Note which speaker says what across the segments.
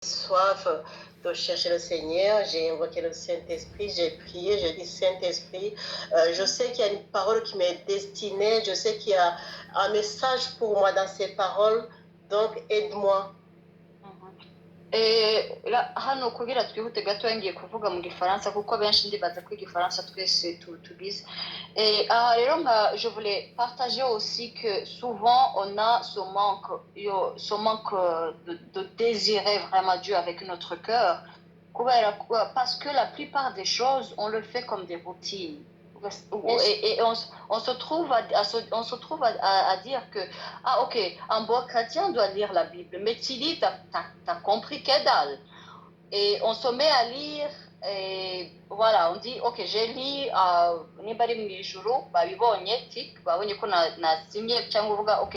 Speaker 1: soif de chercher le Seigneur, j'ai invoqué le Saint-Esprit, j'ai prié, j'ai dit Saint-Esprit, je sais qu'il y a une parole qui m'est destinée, je sais qu'il y a un message pour moi dans ces paroles, donc aide-moi.
Speaker 2: hano kugira twihute gato ngiye kuvuga mu gifaransa kuko benshi ndibaza ko igifaransa twese tubizi. Aha rero je voulais partager aussi que souvent on a ce manque de désirer vraiment Dieu avec notre cœur, parce que la plupart des choses on le fait comme des routines. Et on se trouve à dire que, ah ok, un bon chrétien doit lire la Bible, mais tu lis, t'as compris que dalle. Et on se met à lire, et voilà, on dit, ok, j'ai lu, niba ari mu ijuru, babibonye, tic, babonye ko nazimye, cyangwa uvuga, ok,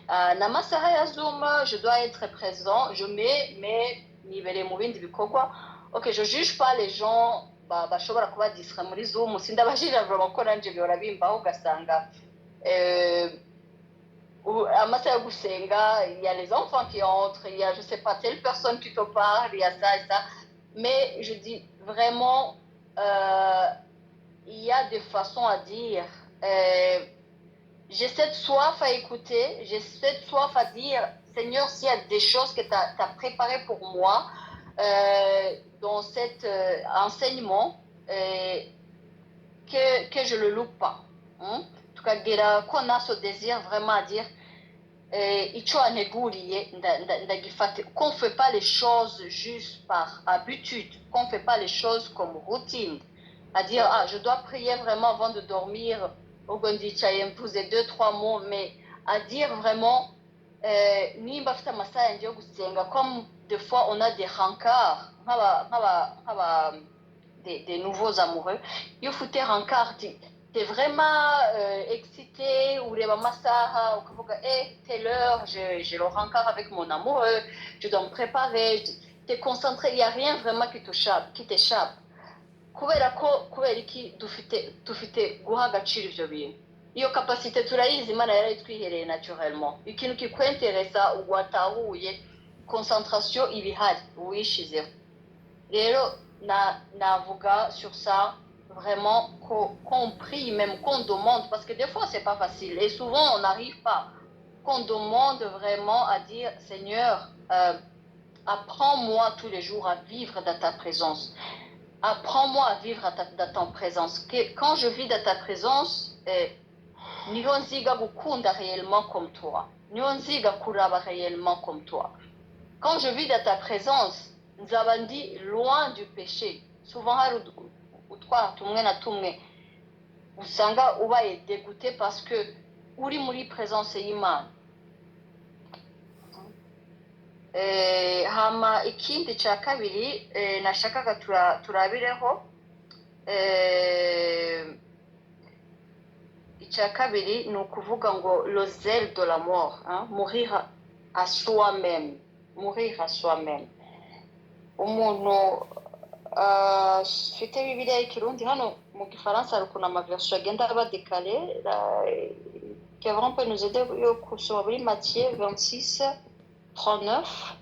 Speaker 2: n'amasaha ya Zoom, je dois être présent, je mets, mais nibereye mu bindi bikorwa. Ok, je juge pas les gens bashobora kuba distra muri Zoom, sindabajira vraiment ko nanje bihora bimbaho ugasanga amasaha yo gusenga, il y a les enfants qui entrent, il y a je sais pas telle personne qui te parle, il y a ça et ça, mais je dis vraiment il y a des façons à dire, j'ai cette soif à écouter, j'ai cette soif à dire Seigneur, s'il y a des choses que tu as préparées pour moi dans cet enseignement, que je ne le loupe pas. En tout cas, qu'on a ce désir vraiment à dire qu'on ne fait pas les choses juste par habitude, qu'on ne fait pas les choses comme routine. À dire, je dois prier vraiment avant de dormir, vous 2-3 mots, mais à dire vraiment, comme des fois on a des rencarts, des nouveaux amoureux, il faut des rencarts, t'es vraiment excité, ou les mamassaha, ou telle heure, j'ai le rencard avec mon amoureux, je dois me préparer, t'es concentré, il n'y a rien vraiment qui t'échappe. Kubera iki dufite guha agaciro ivyo bintu, iyo capacité turayizi, Imana yarayitwihereye naturellement, ikintu kikwenteresa watahuye, concentration ibihari uwishizeho. Rero navuga sur ça vraiment qu'on prie, même qu'on demande, parce que des fois c'est pas facile et souvent on n'arrive pas, qu'on demande vraiment à dire Seigneur, apprends-moi tous les jours à vivre dans ta présence. Apprends-moi à vivre dans ta présence. Quand je vis dans ta présence, niho nziga gukunda réellement comme toi. Niho nziga kuraba réellement comme toi. Quand je vis dans ta présence, nzaba ndi loin du péché. Souvent hari utwara tumwe na tumwe usanga ubaye dégoûté parce que uri muri présence y'Imana. Hama ikindi cya kabiri nashakaga turabireho, icya kabiri ni ukuvuga ngo le zèle de la mort, mourir à soi-même, mourir à soi-même. Umuntu mfite bibiliya y'ikirundi hano mu gifaransa hari ukuntu amaversion agenda aba décalé, qui vraiment peut nous aider yo kusoma muri Matthieu 26 39.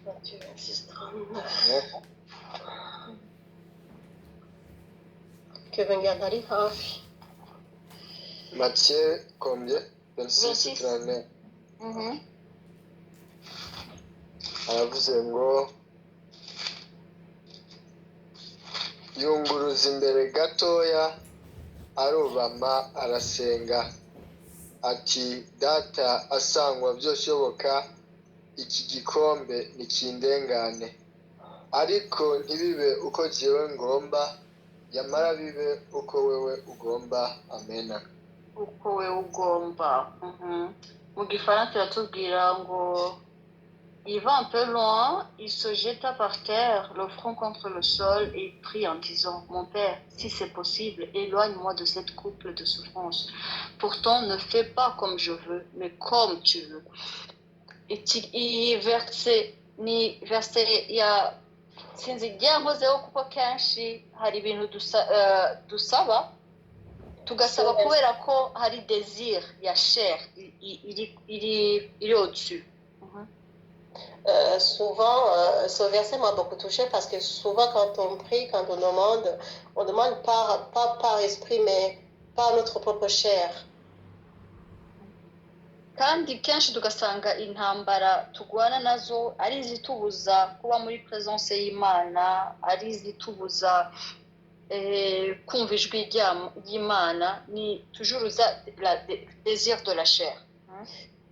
Speaker 1: Matthieu 26, 39. Kevin regarde ali hafi.
Speaker 3: Matthieu combien? 26 39. Aravuze ngo yunguruza imbere gatoya arubama arasenga ati data asangwa byoshoboka iki gikombe nikindengane, ariko ntibibe uko jewe ngomba, yamara bibe uko wewe ugomba. Amena.
Speaker 2: Uko wewe ugomba. Mu gifaransa batubwira ngo il va un peu loin, il se jeta par terre, le front contre le sol, et prie en disant, mon père, si c'est possible, éloigne-moi de cette couple de souffrance. Pourtant, ne fais pas comme je veux, mais comme tu veux. Ni verse ya sinzi igiyankozeho kuko kenshi hari ibintu dusaba tugasaba kubera ko hari désir ya chair iri au-dessus.
Speaker 1: Souvent, ce verset m'a beaucoup touché parce que souvent quand on prie, quand on demande pas par esprit, mais par notre propre chair.
Speaker 2: Kandi kenshi tugasanga intambara tugwana nazo ari izitubuza kuba muri presence y'Imana, ari izitubuza kumva ijwi ry'Imana, ni toujours la désir de la chair.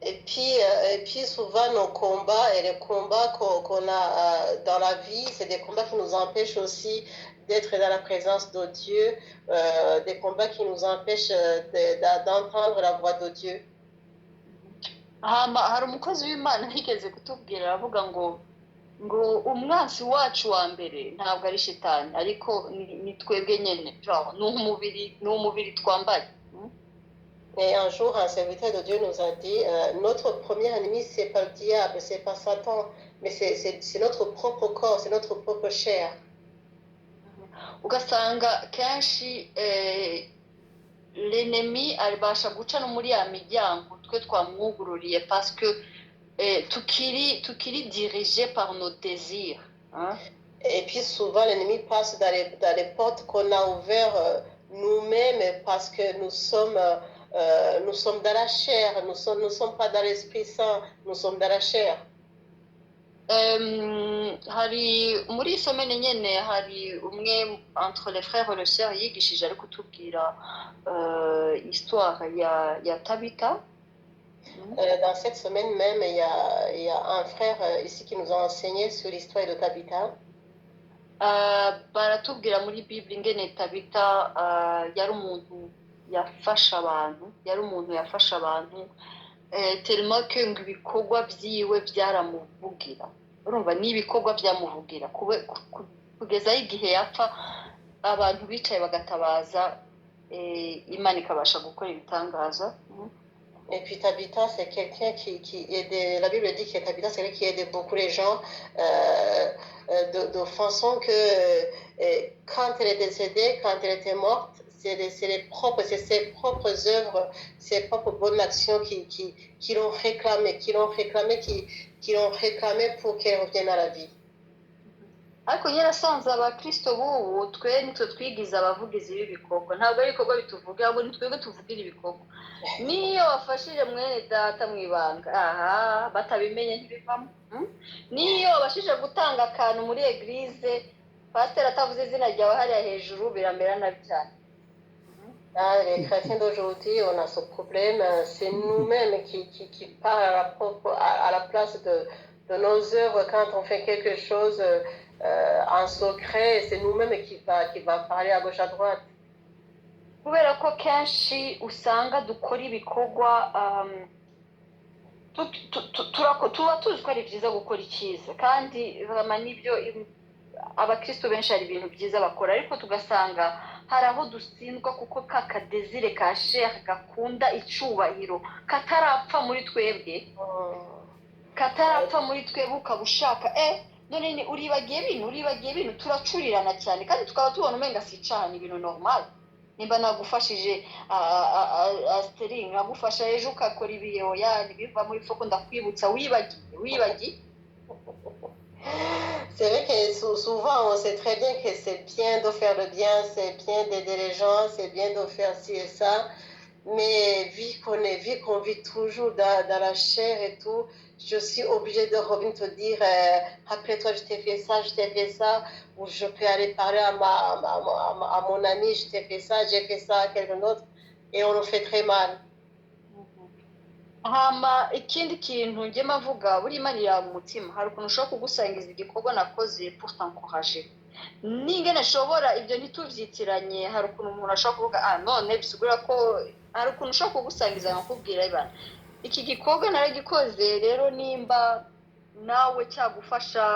Speaker 1: Et puis souvent nos combats et les combats qu'on a dans la vie, c'est des combats qui nous empêchent aussi d'être dans la présence de Dieu, des combats qui nous empêchent d'entendre la voix de Dieu.
Speaker 2: Hari umukozi w'Imana yigeze kutubwira aravuga ngo umwanzi wacu wa mbere ntabwo ari shitani ariko ni twebwe nyene, ni umubiri twambaye.
Speaker 1: Et un jour, un serviteur de Dieu nous a dit, notre premier ennemi, c'est pas le diable, c'est pas Satan, mais c'est notre propre corps, c'est notre propre chair.
Speaker 2: Ugasanga kenshi l'ennemi abasha guca no muri ya miryango twe twamwugururiye parce que tukiri dirigé par nos désirs.
Speaker 1: Et puis souvent, l'ennemi passe dans les portes qu'on a ouvertes nous-mêmes parce que nous sommes dans la chair, nous sommes pas dans l'Esprit Saint, nous sommes dans la chair.
Speaker 2: Hari muri somene nyene hari umwe entre les frères et les sœurs yigishije ari kutubwira histoire ya Tabitha.
Speaker 1: Dans cette semaine même, il y a un frère ici qui nous a enseigné sur l'histoire de Tabitha.
Speaker 2: Baratubwira muri Bible ingene Tabitha yari umuntu yafasha abantu tellement que ngo ibikorwa byiwe byaramuvugira. Urumva ni ibikorwa byamuvugira kugeza igihe yapfa abantu bicaye bagatabaza Imana ikabasha gukora ibitangaza.
Speaker 1: Et puis Tabitha, c'est quelqu'un qui aide, la Bible dit que Tabitha, c'est quelqu'un qui aide beaucoup les gens de façon que quand elle est décédée, quand elle était morte, c'est ses propres œuvres, ses propres bonnes actions qui l'ont réclamé, pour qu'elle revienne à la vie.
Speaker 2: Ariko nyirasanze abakristo b'ubu twe nitwe twigize abavugizi b'ibikorwa, ntabwo ari ibikorwa bituvuga, ahubwo nitwebwe tuvugira ibikorwa. Niyo wafashije mwene data mu ibanga batabimenye ntibivamo. Niyo wabashije gutanga akantu muri eglise pasteur atavuze izina ryawe hariya hejuru biramera nabi cyane.
Speaker 1: Les chrétiens d'aujourd'hui, on a ce problème, c'est nous-mêmes qui parlent à la place de nos œuvres quand on fait quelque chose en secret, c'est nous-mêmes qui va parler à gauche à droite.
Speaker 2: Kubera ko kenshi usanga dukora ibikorwa tuba tuzi ko ari byiza gukora icyiza kandi nibyo abakristo benshi hari ibintu byiza bakora, ariko tugasanga hari aho dutsindwa kuko ka kadezire ka chair gakunda icubahiro katarapfa muri twebwe ukaba ushaka none uribagiye ibintu turacurirana cyane kandi tukaba tubona umenga si icaha, ni ibintu normal. Nimba nagufashije Asteri nkagufasha ejo ukakora ibiyo biva muri foko ndakwibutsa wibagiye.
Speaker 1: C'est vrai que souvent on sait très bien que c'est bien de faire le bien, c'est bien d'aider les gens, c'est bien de faire ci et ça, mais vu qu'on vit toujours dans la chair et tout, je suis obligée de revenir te dire après toi je t'ai fait ça, ou je peux aller parler à mon ami, je t'ai fait ça, j'ai fait ça à quelqu'un d'autre, et on nous fait très mal.
Speaker 2: Hama ikindi kintu nge mavuga buri Imana iri mu mutima, hari ukuntu ushobora kugusangiza igikorwa nakoze pour t'encourager, ningene ashobora ibyo ntituvyitiranye. Hari ukuntu umuntu ashobora kuvuga none bisigura ko hari ukuntu ushobora kugusangiza nkakubwira ibana iki gikorwa naragikoze rero nimba nawe cyagufasha